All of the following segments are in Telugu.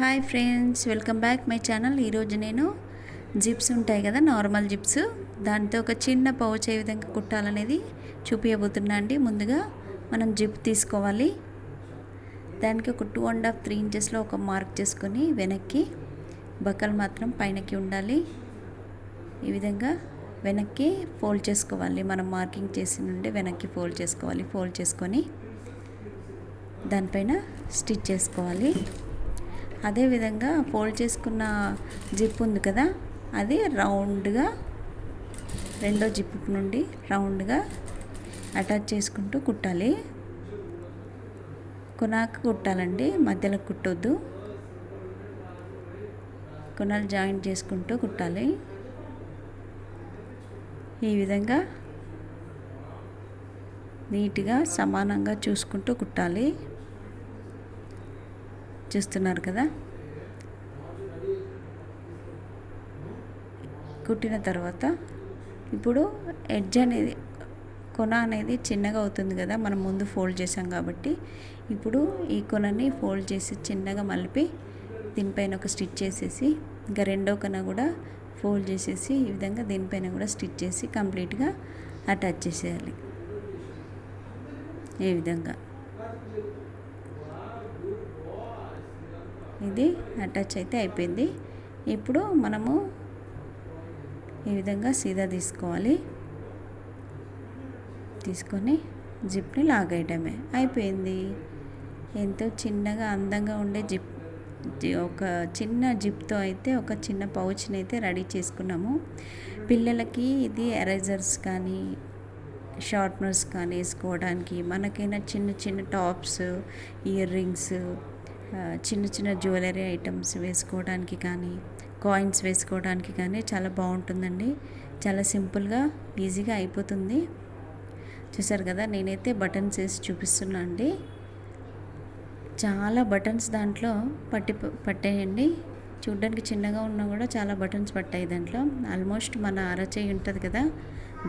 Hi friends, welcome back my channel. ఈరోజు నేను జిప్స్ ఉంటాయి కదా, నార్మల్ జిప్స్, దాంతో ఒక చిన్న పౌచ్ ఏ విధంగా కుట్టాలనేది చూపించబోతున్నా అండి. ముందుగా మనం జిప్ తీసుకోవాలి. దానికి ఒక 2.5 3 ఇంచెస్లో ఒక మార్క్ చేసుకొని వెనక్కి బక్కలు మాత్రం పైనకి ఉండాలి. ఈ విధంగా వెనక్కి ఫోల్డ్ చేసుకోవాలి. మనం మార్కింగ్ చేసి నుండి వెనక్కి ఫోల్డ్ చేసుకోవాలి. ఫోల్డ్ చేసుకొని దానిపైన స్టిచ్ చేసుకోవాలి. అదేవిధంగా ఫోల్డ్ చేసుకున్న జిప్ ఉంది కదా, అది రౌండ్గా రెండో జిప్ నుండి రౌండ్గా అటాచ్ చేసుకుంటూ కుట్టాలి. కొనాకు కుట్టాలండి, మధ్యలో కుట్టొద్దు. కొనాలు జాయింట్ చేసుకుంటూ కుట్టాలి. ఈ విధంగా నీట్గా సమానంగా చూసుకుంటూ కుట్టాలి. చూస్తున్నారు కదా. కుట్టిన తర్వాత ఇప్పుడు ఎడ్జ్ అనేది, కొన అనేది చిన్నగా అవుతుంది కదా, మనం ముందు ఫోల్డ్ చేసాం కాబట్టి. ఇప్పుడు ఈ కొనని ఫోల్డ్ చేసి చిన్నగా మలిపి దీనిపైన ఒక స్టిచ్ చేసేసి, ఇంకా రెండో కొన కూడా ఫోల్డ్ చేసేసి ఈ విధంగా దీనిపైన కూడా స్టిచ్ చేసి కంప్లీట్గా అటాచ్ చేసేయాలి. ఈ విధంగా ఇది అటాచ్ అయితే అయిపోయింది. ఇప్పుడు మనము ఈ విధంగా సీదా తీసుకోవాలి. తీసుకొని జిప్ని లాగేయడమే, అయిపోయింది. ఎంతో చిన్నగా అందంగా ఉండే జిప్, ఒక చిన్న జిప్తో అయితే ఒక చిన్న పౌచ్ని అయితే రెడీ చేసుకున్నాము. పిల్లలకి ఇది ఎరేజర్స్ కానీ షార్ప్నర్స్ కానీ వేసుకోవడానికి, మనకైనా చిన్న చిన్న టాప్స్, ఇయర్ రింగ్స్, చిన్న చిన్న జ్యువెలరీ ఐటమ్స్ వేసుకోవడానికి కానీ, కాయిన్స్ వేసుకోవడానికి కానీ చాలా బాగుంటుందండి. చాలా సింపుల్గా ఈజీగా అయిపోతుంది. చూసారు కదా, నేనైతే బటన్స్ వేసి చూపిస్తున్నా అండి. చాలా బటన్స్ దాంట్లో పట్టాయండి. చూడ్డానికి చిన్నగా ఉన్నా కూడా చాలా బటన్స్ పట్టాయి దాంట్లో. ఆల్మోస్ట్ మన అరచేయి ఉంటుంది కదా,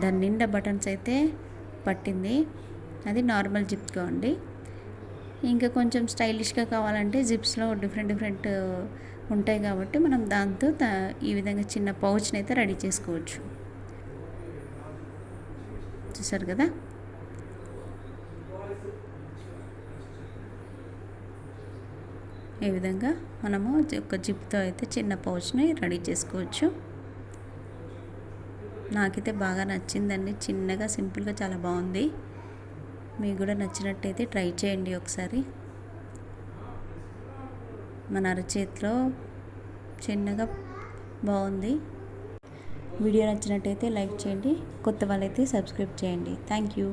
దాని నిండా బటన్స్ అయితే పట్టింది. అది నార్మల్ జిప్గా అండి. ఇంకా కొంచెం స్టైలిష్గా కావాలంటే జిప్స్లో డిఫరెంట్ ఉంటాయి కాబట్టి మనం దాంతో ఈ విధంగా చిన్న పౌచ్ని అయితే రెడీ చేసుకోవచ్చు. చూసారు కదా. ఈ విధంగా మనము ఒక జిప్తో అయితే చిన్న పౌచ్ని రెడీ చేసుకోవచ్చు. నాకైతే బాగా నచ్చిందండి. చిన్నగా సింపుల్గా చాలా బాగుంది. మీకు కూడా నచ్చినట్టయితే ట్రై చేయండి ఒకసారి. మన అరచేతిలో చిన్నగా బాగుంది. వీడియో నచ్చినట్టయితే లైక్ చేయండి. కొత్త వాళ్ళైతే సబ్స్క్రైబ్ చేయండి. Thank you.